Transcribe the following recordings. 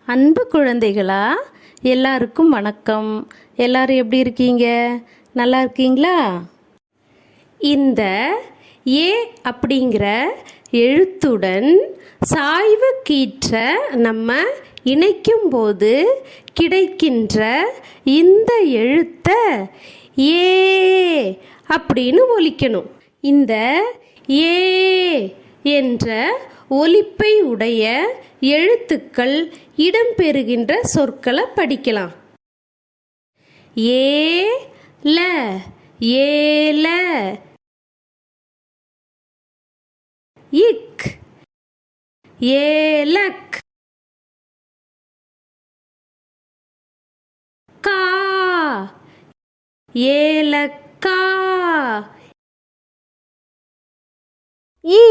அன்பு குழந்தைகளா, எல்லாருக்கும் வணக்கம். எல்லாரும் எப்படி இருக்கீங்க? நல்லா இருக்கீங்களா? இந்த ஏ அப்படிங்கிற எழுத்துடன் சாய்வு கீற்ற நம்ம இணைக்கும் போது கிடைக்கின்ற இந்த எழுத்தை ஏ அப்படின்னு ஒலிக்கணும். இந்த ஏ என்ற ஒலிப்பை உடைய எழுத்துக்கள் இடம்பெறுகின்ற சொற்களை படிக்கலாம். ஏல ஏல, இக் ஏலக், கா ஏலக்கா, ஈ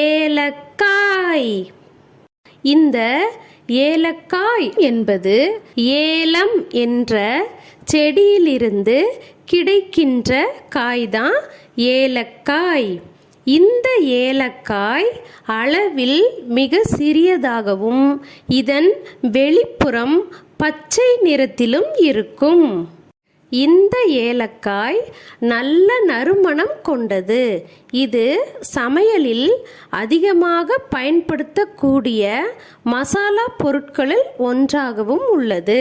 ஏலக்காய். இந்த ஏலக்காய் என்பது ஏலம் என்ற செடியிலிருந்து கிடைக்கின்ற காய்தான் ஏலக்காய். இந்த ஏலக்காய் அளவில் மிக சிறியதாகவும் இதன் வெளிப்புறம் பச்சை நிறத்திலும் இருக்கும். இந்த ஏலக்காய் நல்ல நறுமணம் கொண்டது. இது சமையலில் அதிகமாக பயன்படுத்தக்கூடிய மசாலா பொருட்களில் ஒன்றாகவும் உள்ளது.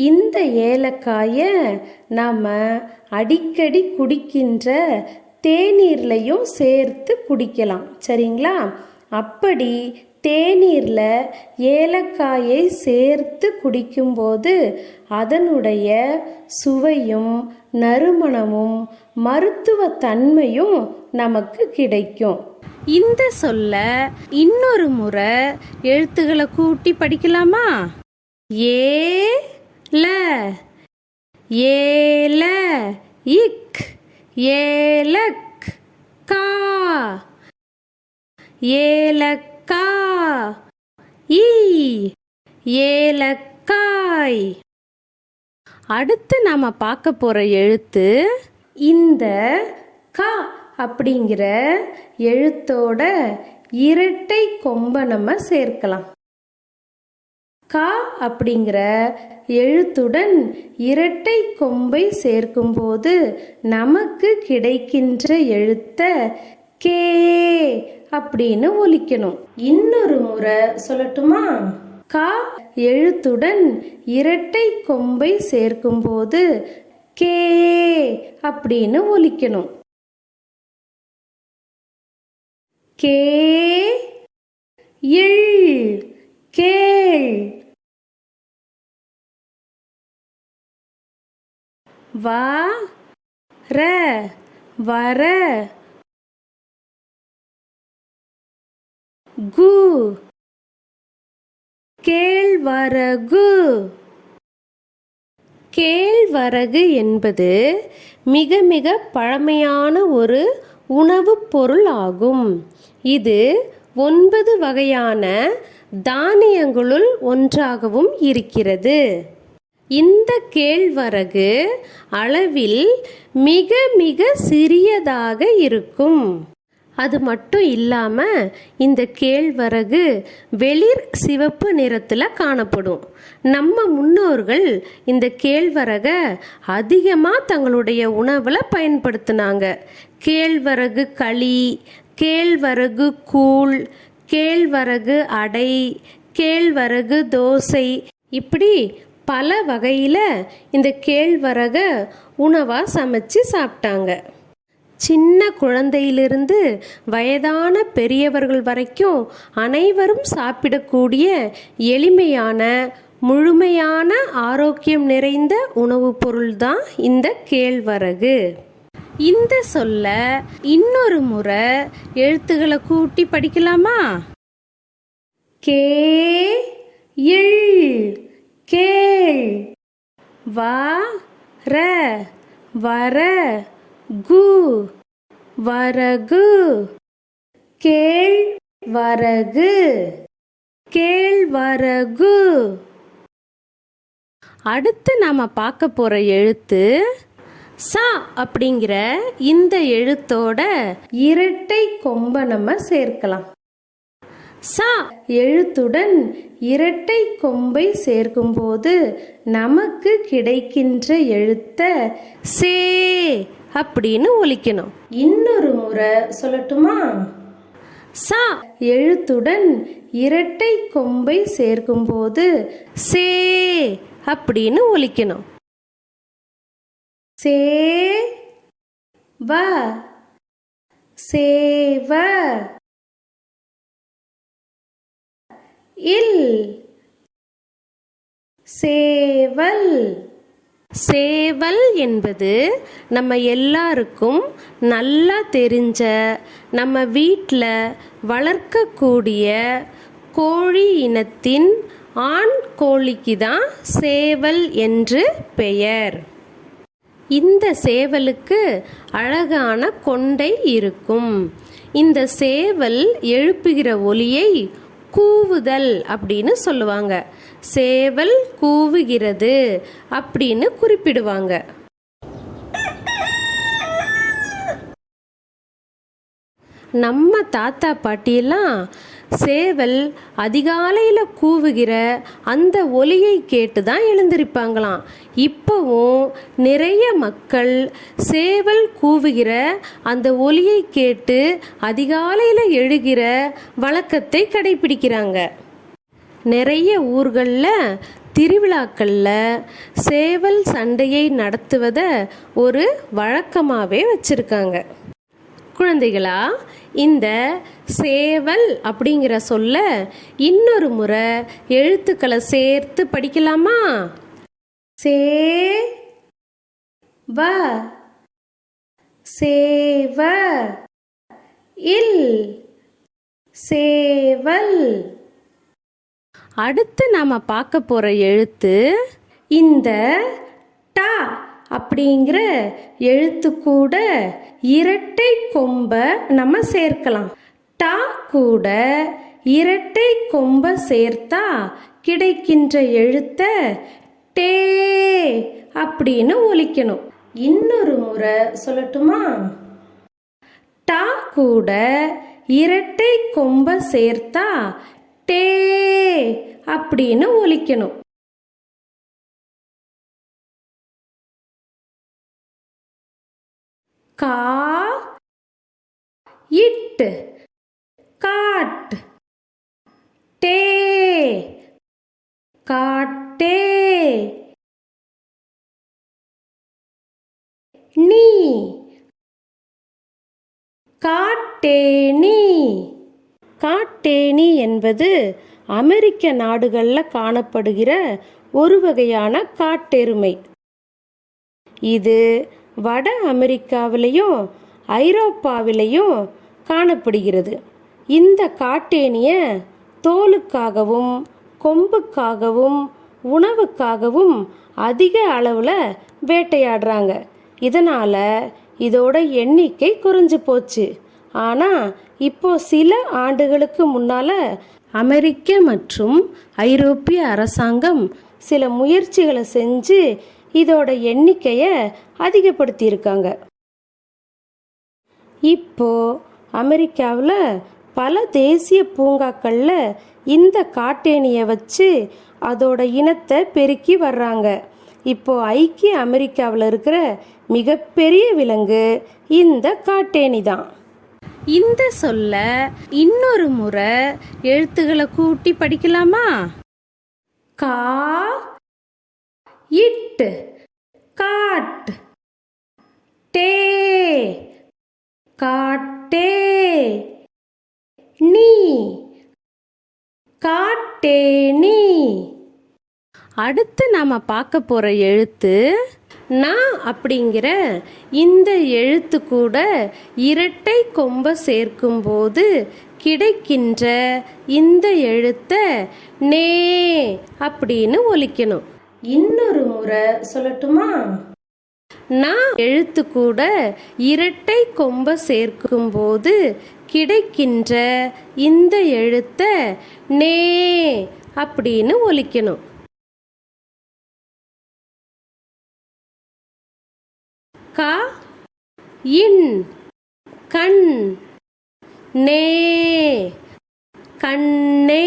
இந்த ஏலக்காயை நாம் அடிக்கடி குடிக்கின்ற தேநீர்லையும் சேர்த்து குடிக்கலாம். சரிங்களா? அப்படி தேநீரில் ஏலக்காயை சேர்த்து குடிக்கும்போது அதனுடைய சுவையும் நறுமணமும் மருத்துவ தன்மையும் நமக்கு கிடைக்கும். இந்த சொல்ல இன்னொரு முறை எழுத்துக்களை கூட்டி படிக்கலாமா? ஏல ஏல, இக் ஏலக், கா ஏலக்கா, ஈ ஏலக்காய். அடுத்து நாம பார்க்க போற எழுத்து இந்த கா அப்படிங்கிற எழுத்தோட இரட்டை கொம்பை நம்ம சேர்க்கலாம். கா அப்படிங்கிற எழுத்துடன் இரட்டை கொம்பை சேர்க்கும்போது நமக்கு கிடைக்கின்ற எழுத்தை கே அப்படின்னு ஒலிக்கணும். இன்னொரு முறை சொல்லட்டுமா? கா எழுத்துடன் இரட்டை கொம்பை சேர்க்கும்போது கே அப்படின்னு ஒலிக்கணும். கே இல், கேள். வா ர, வர. கு கேழ்வரகு. கேழ்வரகு என்பது மிக மிக பழமையான ஒரு உணவுப் பொருள் ஆகும். இது 9 வகையான தானியங்களுள் ஒன்றாகவும் இருக்கிறது. இந்த கேழ்வரகு அளவில் மிக மிக சிறியதாக இருக்கும். அது மட்டும் இல்லாமல் இந்த கேழ்வரகு வெளிர் சிவப்பு நிறத்தில் காணப்படும். நம்ம முன்னோர்கள் இந்த கேழ்வரகை அதிகமாக தங்களுடைய உணவில் பயன்படுத்தினாங்க. கேழ்வரகு களி, கேழ்வரகு கூழ், கேழ்வரகு அடை, கேழ்வரகு தோசை, இப்படி பல வகையில் இந்த கேழ்வரகை உணவாக சமைச்சு சாப்பிட்டாங்க. சின்ன குழந்தையிலிருந்து வயதான பெரியவர்கள் வரைக்கும் அனைவரும் சாப்பிடக்கூடிய எளிமையான முழுமையான ஆரோக்கியம் நிறைந்த உணவுப் பொருள் தான் இந்த கேழ்வரகு. இந்த சொல்ல இன்னொரு முறை எழுத்துக்களை கூட்டி படிக்கலாமா? கே இல், கேள். வா ர, வர. கு வரகு, கேழ்வரகு, கேழ்வரகு. அடுத்து நாம பார்க்க போற எழுத்து சா அப்படிங்கிற இந்த எழுத்தோட இரட்டை கொம்பை நம்ம சேர்க்கலாம். சா எழுத்துடன் இரட்டை கொம்பை சேர்க்கும்போது நமக்கு கிடைக்கின்ற எழுத்த சே அப்படின்னு ஒலிக்கணும். இன்னொரு முறை சொல்லட்டுமா? சா எழுத்துடன் இரட்டை கொம்பை சேர்க்கும்போது சே அப்படின்னு ஒலிக்கணும். சே வ சேவ இல் சேவல். சேவல் என்பது நம்ம எல்லாருக்கும் நல்லா தெரிஞ்ச நம்ம வீட்டில் வளர்க்கக்கூடிய கோழி இனத்தின் ஆண் கோழிக்கு தான் சேவல் என்று பெயர். இந்த சேவலுக்கு அழகான கொண்டை இருக்கும். இந்த சேவல் எழுப்புகிற ஒலியை கூவுதல் அப்படின்னு சொல்லுவாங்க. சேவல் கூவுகிறது அப்படின்னு குறிப்பிடுவாங்க. நம்ம தாத்தா பாட்டியெல்லாம் சேவல் அதிகாலையில் கூவுகிற அந்த ஒலியை கேட்டு தான் எழுந்திருப்பாங்களாம். இப்போவும் நிறைய மக்கள் சேவல் கூவுகிற அந்த ஒலியை கேட்டு அதிகாலையில் எழுகிற வழக்கத்தை கடைபிடிக்கிறாங்க. நிறைய ஊர்களில் திருவிழாக்களில் சேவல் சண்டையை நடத்துவதை ஒரு வழக்கமாகவே வச்சுருக்காங்க. குழந்தைகளா, இந்த சேவல் அப்படிங்கிற சொல்ல இன்னொரு முறை எழுத்துக்களை சேர்த்து படிக்கலாமா? சே வ சேவ இல் சேவல். அடுத்து நாம பார்க்க போற எழுத்து இந்த டா அப்படிங்கிற எழுத்து கூட இரட்டை கொம்பை நம்ம சேர்க்கலாம். டா கூட இரட்டை கொம்பை சேர்த்தா கிடைக்கின்ற எழுத்த டே அப்படின்னு ஒலிக்கணும். இன்னொரு முறை சொல்லட்டுமா? டா கூட இரட்டை கொம்பை சேர்த்தா டே அப்படின்னு ஒலிக்கணும். கா இட் காட் டே காட்டே நீ காட்டேனி. காட்டேனி என்பது அமெரிக்க நாடுகளில் காணப்படுகிற ஒரு வகையான காட்டெருமை. இது வட அமெரிக்காவிலையும் ஐரோப்பாவிலையும் காணப்படுகிறது. இந்த காட்டேனிய தோலுக்காகவும் கொம்புக்காகவும் உணவுக்காகவும் அதிக அளவில் வேட்டையாடுறாங்க. இதனால் இதோட எண்ணிக்கை குறைஞ்சு போச்சு. ஆனால் இப்போ சில ஆண்டுகளுக்கு முன்னால் அமெரிக்க மற்றும் ஐரோப்பிய அரசாங்கம் சில முயற்சிகளை செஞ்சு இதோட எண்ணிக்கையை அதிகப்படுத்தியிருக்காங்க. இப்போ அமெரிக்காவில் பல தேசிய பூங்காக்களில் இந்த காட்டேனியை வச்சு அதோட இனத்தை பெருக்கி வர்றாங்க. இப்போ ஐக்கிய அமெரிக்காவில் இருக்கிற மிகப்பெரிய விலங்கு இந்த காட்டேனி தான். இந்த சொல்ல இன்னொரு முறை எழுத்துக்களை கூட்டி படிக்கலாமா? கா இட் காட் டே காட்டே நீ காட்டேனி. அடுத்து நாம பார்க்க போற எழுத்து நா அப்படிங்கிற இந்த எழுத்து கூட இரட்டை கொம்பை சேர்க்கும்போது கிடைக்கின்ற இந்த எழுத்த நே அப்படின்னு ஒலிக்கணும். இன்னொரு முறை சொல்லட்டுமா? நா எழுத்து கூட இரட்டை கொம்பை சேர்க்கும்போது கிடைக்கின்ற இந்த எழுத்த நே அப்படின்னு ஒலிக்கணும். க இன் கண் நே கண்ணே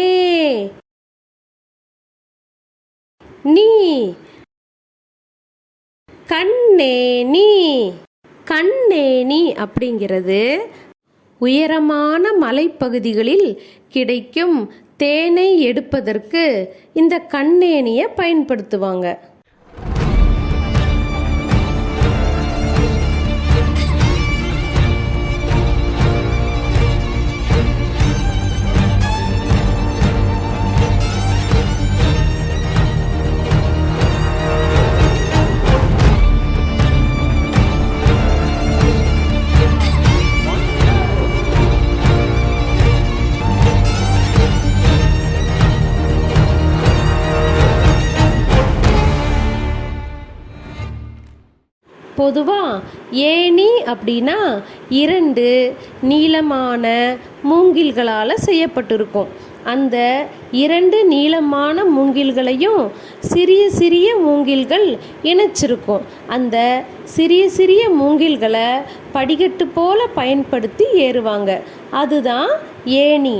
நீ கண்ணேனி கண்ணேனி அப்படிங்கிறது உயரமான மலைப்பகுதிகளில் கிடைக்கும் தேனை எடுப்பதற்கு இந்த கண்ணேனியை பயன்படுத்துவாங்க. பொதுவாக ஏணி அப்படின்னா 2 நீளமான மூங்கில்களால் செய்யப்பட்டிருக்கும். அந்த 2 நீளமான மூங்கில்களையும் சிறிய சிறிய மூங்கில்கள் இணைச்சிருக்கும். அந்த சிறிய சிறிய மூங்கில்களை படிக்கட்டு போல பயன்படுத்தி ஏறுவாங்க. அதுதான் ஏணி.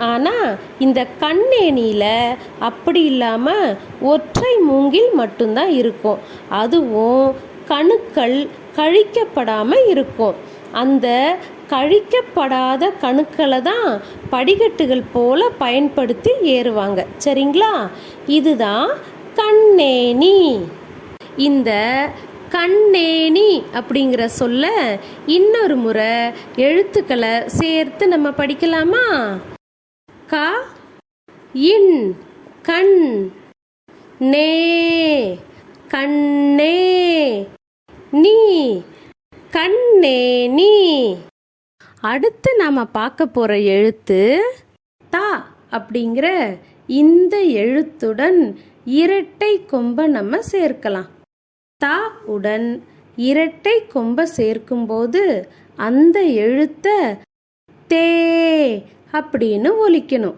ஆனால் இந்த கண்ணேணியில் அப்படி இல்லாமல் ஒற்றை மூங்கில் மட்டும்தான் இருக்கும். அதுவும் கணுக்கள் கழிக்கப்படாமல் இருக்கும். அந்த கழிக்கப்படாத கணுக்களை தான் படிக்கட்டுகள் போல பயன்படுத்தி ஏறுவாங்க. சரிங்களா? இதுதான் கண்ணேணி. இந்த கண்ணேணி அப்படிங்கிற சொல்ல இன்னொரு முறை எழுத்துக்களை சேர்த்து நம்ம படிக்கலாமா? க இன் கண் நே கண்ணே நீ கண்ணேனி. அடுத்து நாம் பார்க்க போகிற எழுத்து தா அப்படிங்கிற இந்த எழுத்துடன் இரட்டை கொம்பை நம்ம சேர்க்கலாம். தா உடன் இரட்டை கொம்பை சேர்க்கும்போது அந்த எழுத்தை தே அப்படின்னு ஒலிக்கணும்.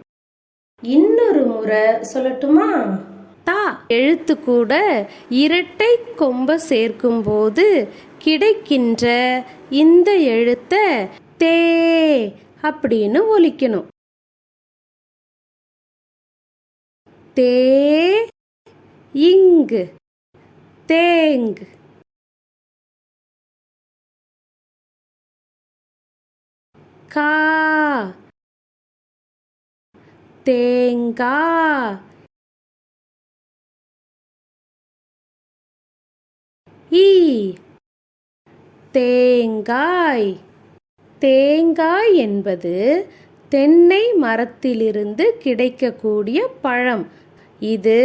இன்னொரு முறை சொல்லட்டுமா? தா எழுத்து கூட இரட்டை கொம்பை சேர்க்கும்போது கிடைக்கின்ற இந்த எழுத்தை தே அப்படின்னு ஒலிக்கணும். தே இங்கு தேங்கு. கா தேங்கா. ஈ தேங்காய். தேங்காய் என்பது தென்னை மரத்திலிருந்து கிடைக்கக்கூடிய பழம். இது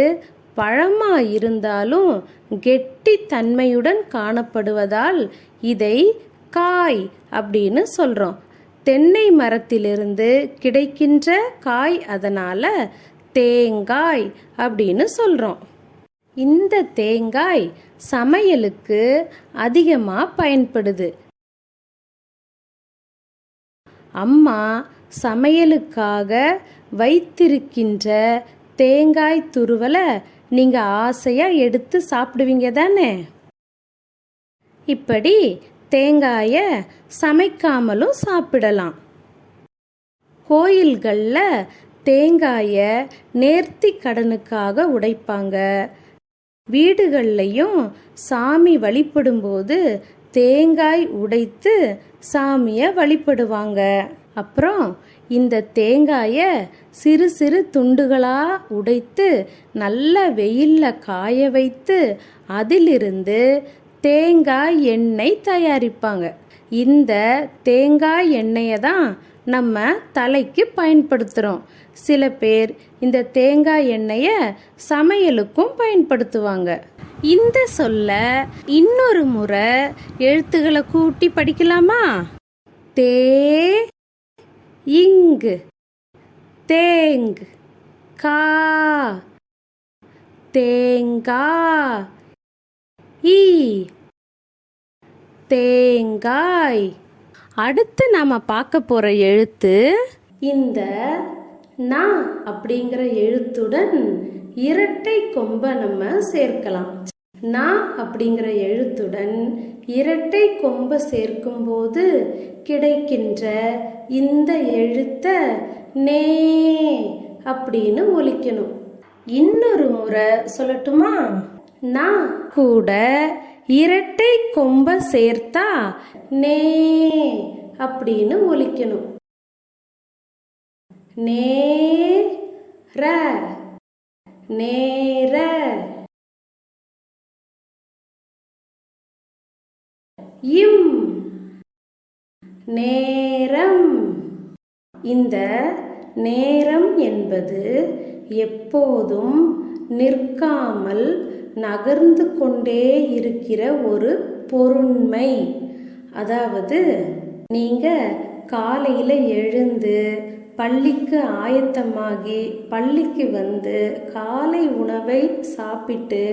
பழமாக இருந்தாலும் கெட்டித்தன்மையுடன் காணப்படுவதால் இதை காய் அப்படின்னு சொல்கிறோம். தென்னை மரத்திலிருந்து கிடைக்கின்ற காய், அதனால் தேங்காய் அப்படின்னு சொல்கிறோம். இந்த தேங்காய் சமையலுக்கு அதிகமாக பயன்படுது. அம்மா சமையலுக்காக வைத்திருக்கின்ற தேங்காய் துருவலை நீங்கள் ஆசையாக எடுத்து சாப்பிடுவீங்க தானே? இப்படி தேங்காயை சமைக்காமலும் சாப்பிடலாம். கோயில்களில் தேங்காயை நேர்த்தி கடனுக்காக உடைப்பாங்க. வீடுகள்லையும் சாமி வழிபடும்போது தேங்காய் உடைத்து சாமியை வழிபடுவாங்க. அப்புறம் இந்த தேங்காயை சிறு சிறு துண்டுகளாக உடைத்து நல்ல வெயிலில் காய வைத்து அதிலிருந்து தேங்காய் எண்ணெய் தயாரிப்பாங்க. இந்த தேங்காய் எண்ணெயை தான் நம்ம தலைக்கு பயன்படுத்துகிறோம். சில பேர் இந்த தேங்காய் எண்ணெயை சமையலுக்கும் பயன்படுத்துவாங்க. இந்த சொல்ல இன்னொரு முறை எழுத்துக்களை கூட்டி படிக்கலாமா? தே இங்கு தேங்கு. கா தேங்கா. ஈ தேங்காய். அடுத்து நாம பார்க்க போற எழுத்து இந்த நா அப்படிங்கிற எழுத்துடன் இரட்டை கொம்பை நம்ம சேர்க்கலாம். நா அப்படிங்கிற எழுத்துடன் இரட்டை கொம்பை சேர்க்கும்போது கிடைக்கின்ற இந்த எழுத்தை நே அப்படின்னு ஒலிக்கணும். இன்னொரு முறை சொல்லட்டுமா? நா கூட இரட்டை கொம்பை சேர்த்தா நே அப்படின்னு ஒலிக்கணும். நேர நேர. இம் நேரம். இந்த நேரம் என்பது எப்போதும் நிற்காமல் நகர்ந்து கொண்டே இருக்கிற ஒரு பொருண்மை. அதாவது நீங்க காலையில் எழுந்து பள்ளிக்கு ஆயத்தமாகி பள்ளிக்கு வந்து காலை உணவை சாப்பிட்டு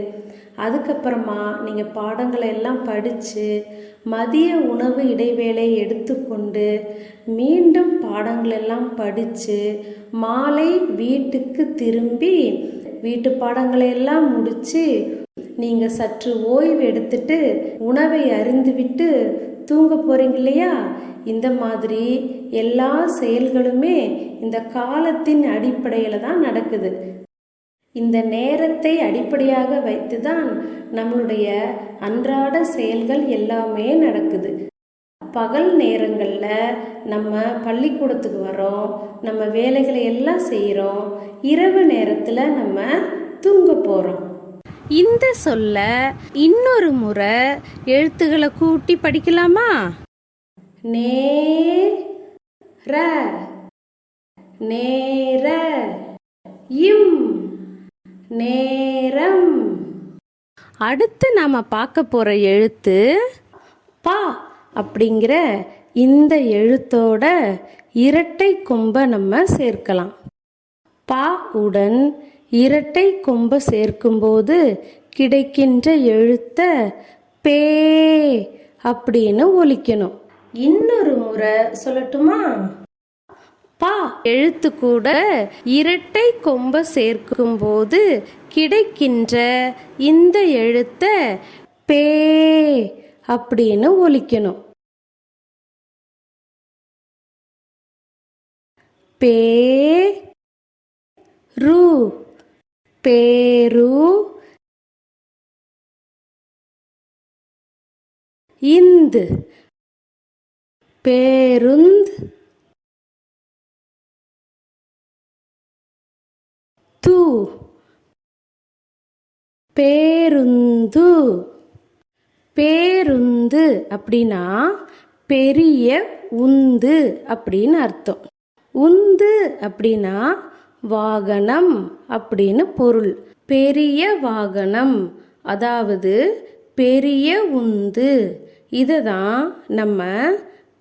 அதுக்கப்புறமா நீங்கள் பாடங்களை எல்லாம் படித்து மதிய உணவு இடைவேளை எடுத்துக்கொண்டு மீண்டும் பாடங்களெல்லாம் படித்து மாலை வீட்டுக்கு திரும்பி வீட்டு பாடங்களை எல்லாம் முடித்து நீங்கள் சற்று ஓய்வு எடுத்துட்டு உணவை அருந்திவிட்டு தூங்க போகிறீங்க இல்லையா? இந்த மாதிரி எல்லா செயல்களுமே இந்த காலத்தின் அடிப்படையில் தான் நடக்குது. இந்த நேரத்தை அடிப்படையாக வைத்து தான் நம்மளுடைய அன்றாட செயல்கள் எல்லாமே நடக்குது. பகல் நேரங்களில் நம்ம பள்ளிக்கூடத்துக்கு வரோம், நம்ம வேலைகளை எல்லாம் செய்கிறோம். இரவு நேரத்தில் நம்ம தூங்க போகிறோம். இந்த சொல்ல இன்னொரு முறை எழுத்துக்களை கூட்டி படிக்கலாமா? நேர நேர. இம் நேரம். அடுத்து நாம பார்க்க போற எழுத்து பா அப்படிங்கிற இந்த எழுத்தோட இரட்டை கொம்பை நம்ம சேர்க்கலாம். பா உடன் இரட்டை கொம்பை சேர்க்கும்போது கிடைக்கின்ற எழுத்த பே அப்படின்னு ஒலிக்கணும். இன்னொரு முறை சொல்லட்டுமா? பா எழுத்து கூட இரட்டை கொம்பை சேர்க்கும்போது கிடைக்கின்ற இந்த எழுத்த பே அப்படின்னு ஒலிக்கணும். பே ரு பேரு. இந்து பேருந்து. து பேருந்து. பேருந்து அப்படின்னா பெரிய உந்து அப்படின்னு அர்த்தம். உந்து அப்படின்னா வாகனம் அப்படின்னு பொருள். பெரிய வாகனம் அதாவது பெரிய உந்து. இதை தான் நம்ம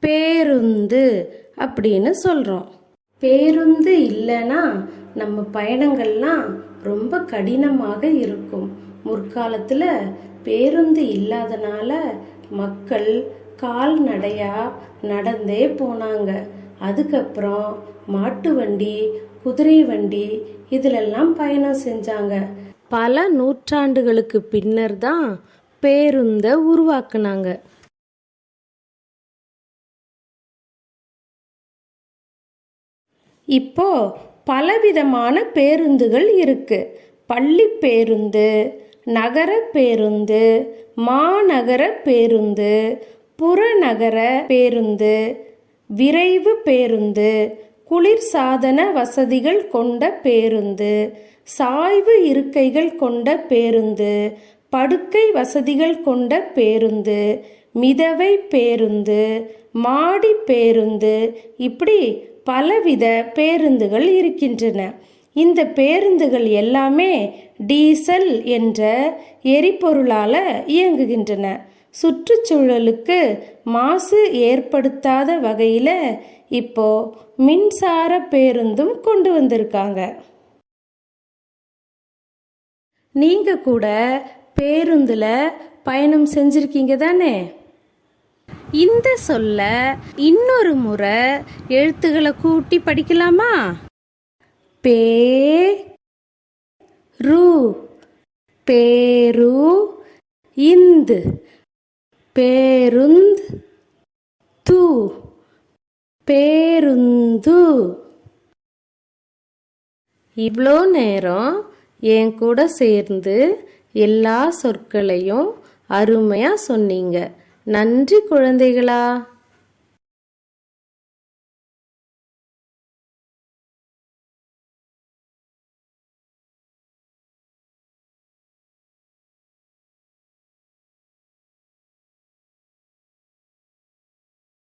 பேருந்து அப்படின்னு சொல்கிறோம். பேருந்து இல்லைன்னா நம்ம பயணங்கள்லாம் ரொம்ப கடினமாக இருக்கும். முற்காலத்தில் பேருந்து இல்லாதனால மக்கள் கால்நடையாக நடந்தே போனாங்க. அதுக்கப்புறம் மாட்டு வண்டி, குதிரை வண்டி இதிலெல்லாம் பயணம் செஞ்சாங்க. பல நூற்றாண்டுகளுக்கு பின்னர் தான் பேருந்தை உருவாக்குனாங்க. இப்போ பலவிதமான பேருந்துகள் இருக்கு. பள்ளி பேருந்து, நகர பேருந்து, மாநகர பேருந்து, புறநகர பேருந்து, விரைவு பேருந்து, குளிர்சாதன வசதிகள் கொண்ட பேருந்து, சாய்வு இருக்கைகள் கொண்ட பேருந்து, படுக்கை வசதிகள் கொண்ட பேருந்து, மிதவை பேருந்து, மாடி பேருந்து, இப்படி பலவித பேருந்துகள் இருக்கின்றன. இந்த பேருந்துகள் எல்லாமே டீசல் என்ற எரிபொருளால் இயங்குகின்றன. சுற்றுச்சூழலுக்கு மாசு ஏற்படுத்தாத வகையில் இப்போ மின்சார பேருந்தும் கொண்டு வந்திருக்காங்க. நீங்க கூட பேருந்துல பயணம் செஞ்சிருக்கீங்க தானே? இந்த சொல்ல இன்னொரு முறை எழுத்துக்களை கூட்டி படிக்கலாமா? பே ரு பேரு. இந்து. பேருந்து. து. பேருந்து. இவ்வளோ நேரம் என் கூட சேர்ந்து எல்லா சொற்களையும் அருமையாக சொன்னீங்க. நன்றி குழந்தைகளா.